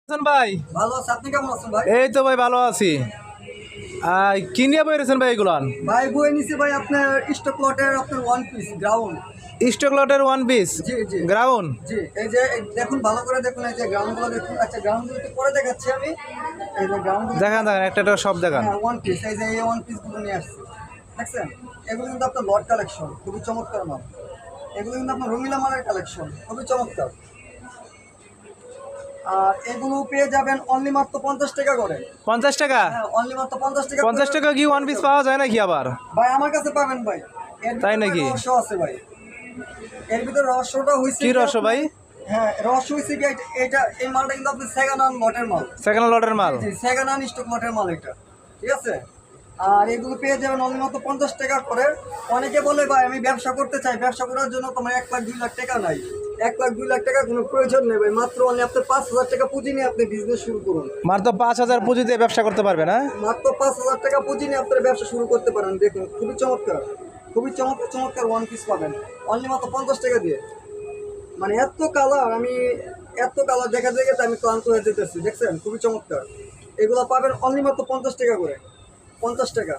ভাই ভালো আছে, আপনি কেমন আছেন ভাই? এই তো ভাই ভালো আছি। কি নিয়ে বইরেছেন ভাই এগুলান? ভাই বই নিছি ভাই, আপনার স্টক লটের আপনার ওয়ান পিস গ্রাউন্ড। স্টক লটের ওয়ান পিস জি জি গ্রাউন্ড। জি, এই যে দেখুন, ভালো করে দেখুন, এই যে গ্রাউন্ড গুলো দেখুন। আচ্ছা, গ্রাউন্ড গুলো একটু পরে দেখাচ্ছি আমি। এই যে গ্রাউন্ড, দেখান দেখান একটা একটা সব দেখান। হ্যাঁ ওয়ান পিস, এই যে এই ওয়ান পিস গুলো নিয়ে আসছি, দেখছেন? এগুলো কিন্তু আপনার লট কালেকশন, খুবই চমৎকার মাল। এগুলো কিন্তু আপনার রঙিলা মালের কালেকশন, খুবই চমৎকার। আর এগুলো পেয়ে যাবেন অনলি মাত্র 50 টাকা করে। 50 টাকা? হ্যাঁ, অনলি মাত্র 50 টাকা। 50 টাকা কি ওয়ান পিস পাওয়া যায় নাকি আবার? ভাই আমার কাছে পাবেন ভাই। তাই নাকি? রহস্য আছে ভাই, এর ভিতরে রহস্যটা হইছে কি রহস্য ভাই? হ্যাঁ, রহস্য হইছে কি, এটা এই মালটা কিন্তু আপনি সেকেন্ড হ্যান্ড লটের মাল। সেকেন্ড লটের মাল? জি, সেকেন্ড হ্যান্ড স্টক লটের মাল এটা, ঠিক আছে? আর এগুলো পেয়ে যাবেন অনলি মাত্র 50 টাকা করে। অনেকে বলে ভাই আমি ব্যবসা করতে চাই, ব্যবসা করার জন্য তোমার 1 লাখ 2 লাখ টাকা নাই। 1 লাখ 2 লাখ টাকা কোনো প্রয়োজন নেই ভাই, মাত্র অনলি আপনার 5,000 টাকা পুঁজি নিয়ে আপনি বিজনেস শুরু করুন। মাত্র 5,000 পুঁজি দিয়ে ব্যবসা করতে পারবে না? মাত্র 5,000 টাকা পুঁজি নিয়ে আপনার ব্যবসা শুরু করতে পারেন। দেখুন খুবই চমৎকার, খুবই চমৎকার চমৎকার ওয়ান পিস পাবেন অনলি মাত্র 50 টাকা দিয়ে। মানে এত কালার, এত কালার দেখা দেখে তো আমি ক্লান্ত হয়ে যেতেছি, দেখছেন? খুবই চমৎকার। এগুলো পাবেন অনলি মাত্র 50 টাকা করে। 50 টাকা,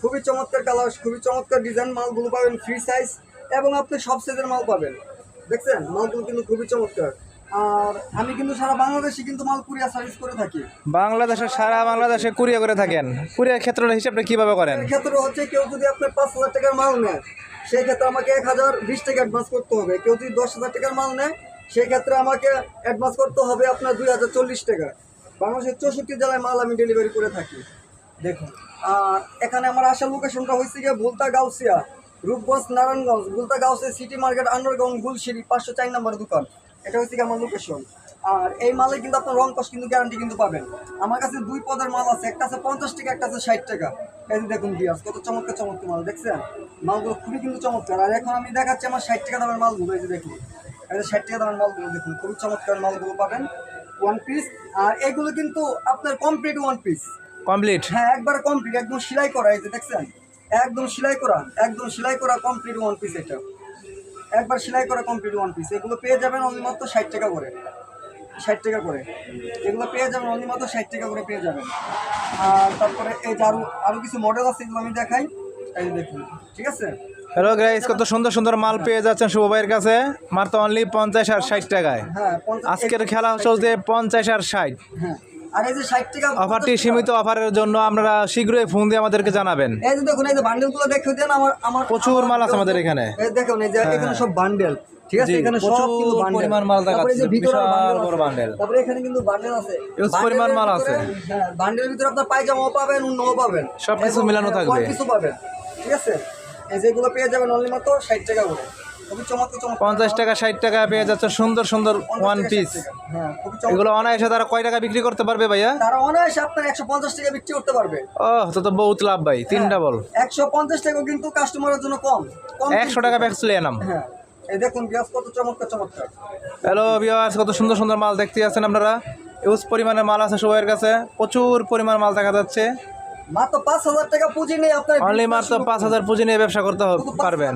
খুবই চমৎকার কালার, খুবই চমৎকার ডিজাইন। মালগুলো পাবেন ফ্রি সাইজ, এবং আপনি সব সাইজের মাল পাবেন, দেখছেন? মালগুলো কিন্তু খুবই চমৎকার। আর আমি কিন্তু সারা বাংলাদেশে কিন্তু মাল কুরিয়ার সার্ভিস করে থাকি। সারা বাংলাদেশে কুরিয়ার করে থাকেন? কুরিয়ার ক্ষেত্রের হিসাবটা কিভাবে করেন? এর ক্ষেত্রে হচ্ছে, কেউ যদি আপনার 5,000 টাকার মাল নেয়, সেই ক্ষেত্রে আমাকে 1,020 টাকা অ্যাডভান্স করতে হবে। কেউ যদি 10,000 টাকার মাল নেয়, সেই ক্ষেত্রে আমাকে অ্যাডভান্স করতে হবে আপনার 2,040 টাকা। বাংলাদেশের 64 জেলায় মাল আমি ডেলিভারি করে থাকি, দেখুন। আর এখানে আমার আসার লোকেশনটা হয়েছে গিয়ে Bhulta Gausia, Rupganj Narayanganj, Bhulta Gausia city market underground গুলশিরি 504 নম্বর দোকান। এটা হচ্ছে কি আমার লোকেশন। আর এই মালে কিন্তু আপনার রং কস কিন্তু গ্যারান্টি কিন্তু পাবেন। আমার কাছে 2 পদের মাল আছে, একটা আছে 50 টাকা, একটা আছে 60 টাকা। এই যে দেখুন বিয়াস, কত চমৎকার চমৎকার মাল, দেখছেন? মালগুলো খুবই কিন্তু চমৎকার। আর এখন আমি দেখাচ্ছি আমার 60 টাকা দামের মালগুলো, এই যে দেখুন, এই যে 60 টাকা দামের মালগুলো দেখুন, খুবই চমৎকার মালগুলো পাবেন ওয়ান পিস। আর এগুলো কিন্তু আপনার কমপ্লিট ওয়ান পিস, কমপ্লিট? হ্যাঁ একবার কমপ্লিট, একদম সেলাই করা, এই যে দেখছেন, একদম সেলাই করা, একদম সেলাই করা কমপ্লিট ওয়ান পিস। এটা একবার সেলাই করা কমপ্লিট ওয়ান পিস। এগুলো পেয়ে যাবেন অনলি মাত্র 60 টাকা করে। 60 টাকা করে এগুলো পেয়ে যাবেন, অনলি মাত্র 60 টাকা করে পেয়ে যাবেন। আর তারপরে এই যে আরো কিছু মডেল আছে, এগুলো আমি দেখাই, এই যে দেখুন, ঠিক আছে? হ্যালো গাইস, কত সুন্দর সুন্দর মাল পেয়ে যাচ্ছেন শুভ ভাইয়ের কাছে মাত্র অনলি 50 আর 60 টাকায়। হ্যাঁ, আজকের খেলা চলছে 50 আর 60। হ্যাঁ, আর এই যে 60 টাকা অফারটি সীমিত অফারের জন্য আপনারা শীঘ্রই ফোন দিয়ে আমাদেরকে জানাবেন। এই যে দেখুন, এই যে বান্ডেলগুলো দেখে দেন। আমার প্রচুর মাল আছে আমাদের এখানে। এই দেখুন, এই যে এখানে সব বান্ডেল, ঠিক আছে? এখানে সব কিন্তু বান্ডেল, পরিমাণ মাল তারপরে এই যে দেখাচ্ছে, ভিতরে বিশাল বড় বান্ডেল। তারপরে এখানে কিন্তু বান্ডেল আছে, হিউজ পরিমাণ মাল আছে। হ্যাঁ, বান্ডেলের ভিতরে আপনার পায়জামাও পাবেন, উন্নও পাবেন, সবকিছু মিলানো থাকবে, কিছু পাবেন, ঠিক আছে? এই যেগুলো পেয়ে যাবেন অনলি মাত্র 60 টাকা করে। খুবই চমৎকার চমৎকার 50 টাকা 60 টাকা পেয়ে যাচ্ছে সুন্দর সুন্দর 50 ওয়ান টাকা, পিস। 60 টাকা। হ্যাঁ, খুবই চমৎকার। এগুলো অনায়াসে তারা কয় টাকা বিক্রি করতে পারবে ভাইয়া? তারা অনায়াসে আপনার 150 টাকা বিক্রি করতে পারবে। তো বহুত লাভ ভাই, 3 ডাবল। 150 টাকা কিন্তু কাস্টমারের জন্য কম 100 টাকা ব্যাগ চলে এলাম। হ্যাঁ, এই দেখুন বিয়াস, কত চমৎকার চমৎকার। হ্যালো ভিউয়ার্স, কত সুন্দর সুন্দর মাল দেখতে আছেন আপনারা। ইউজ পরিমাণের মাল আছে সবার কাছে, প্রচুর পরিমাণ মাল দেখা যাচ্ছে। মাত্র 5,000 টাকা পুঁজি নিয়ে আপনার অনলি মাত্র 5,000 পুঁজি নিয়ে ব্যবসা করতে পারবেন।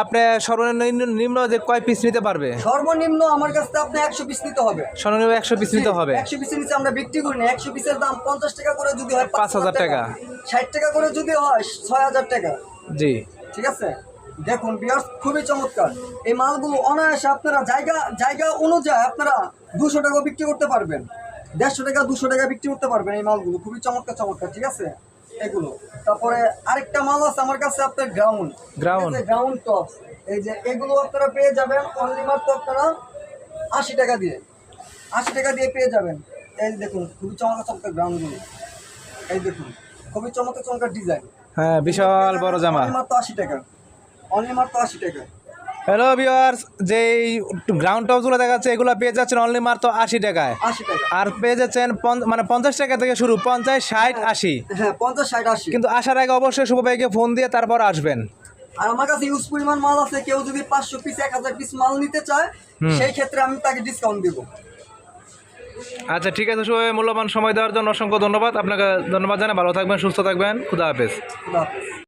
আপনি সর্বনিম্ন যে কয় পিস নিতে পারবে? সর্বনিম্ন আমার কাছে আপনি 100 পিস নিতে হবে। সর্বনিম্ন 100 পিস নিতে হবে। 100 পিসের নিচে আমরা বিক্রি করি না। 100 পিসের দাম 50 টাকা করে যদি হয় 5,000 টাকা, 60 টাকা করে যদি হয় 6,000 টাকা। জি ঠিক আছে, দেখুন ভিউয়ার্স, খুবই চমৎকার এই মালগুলো। অনায়াসে আপনারা জায়গা অনুযায়ী আপনারা 200 টাকা বিক্রি করতে পারবেন, 150 টাকা 200 টাকা বিক্রি করতে পারবেন এই মালগুলো। খুবই চমৎকার চমৎকার, ঠিক আছে এগুলো। তারপরে আরেকটা মাল আছে আমার কাছে, আপনার গ্রাউন্ড টপস। এই যে এগুলো আপনারা পেয়ে যাবেন অনলি মাত্র আপনারা 80 টাকা দিয়ে, 80 টাকা দিয়ে পেয়ে যাবেন। এই যে দেখুন, খুবই চমৎকার চমৎকার গ্রাউন্ডগুলো, এই দেখুন, খুবই চমৎকার চমৎকার ডিজাইন। হ্যাঁ, বিশাল বড় জামা, মাত্র 80 টাকা, অনলি মাত্র 80 টাকা। হ্যালো ভিউয়ার্স, যে গ্রাউন্ড টপসগুলো দেখাচ্ছে এগুলো পেয়ে যাচ্ছেন অনলি মাত্র 80 টাকায়। 80 টাকা, আর পেয়ে যাচ্ছেন মানে 50 টাকা থেকে শুরু, 50, 60, 80। হ্যাঁ, 50, 60, 80। কিন্তু আসার আগে অবশ্যই শুভ ভাইকে ফোন দিয়ে তারপর আসবেন। আর আমার কাছে ইউজ পরিমাণ মাল আছে, কেউ যদি 500 পিস 1000 পিস মাল নিতে চায়, সেই ক্ষেত্রে আমি তাকে ডিসকাউন্ট দিব। আচ্ছা ঠিক আছে, শুভ ভাই, মূল্যবান সময় দেওয়ার জন্য অসংখ্য ধন্যবাদ। আপনাকে ধন্যবাদ জানাই। ভালো থাকবেন, সুস্থ থাকবেন। খুদা হাফেজ। খুদা হাফেজ।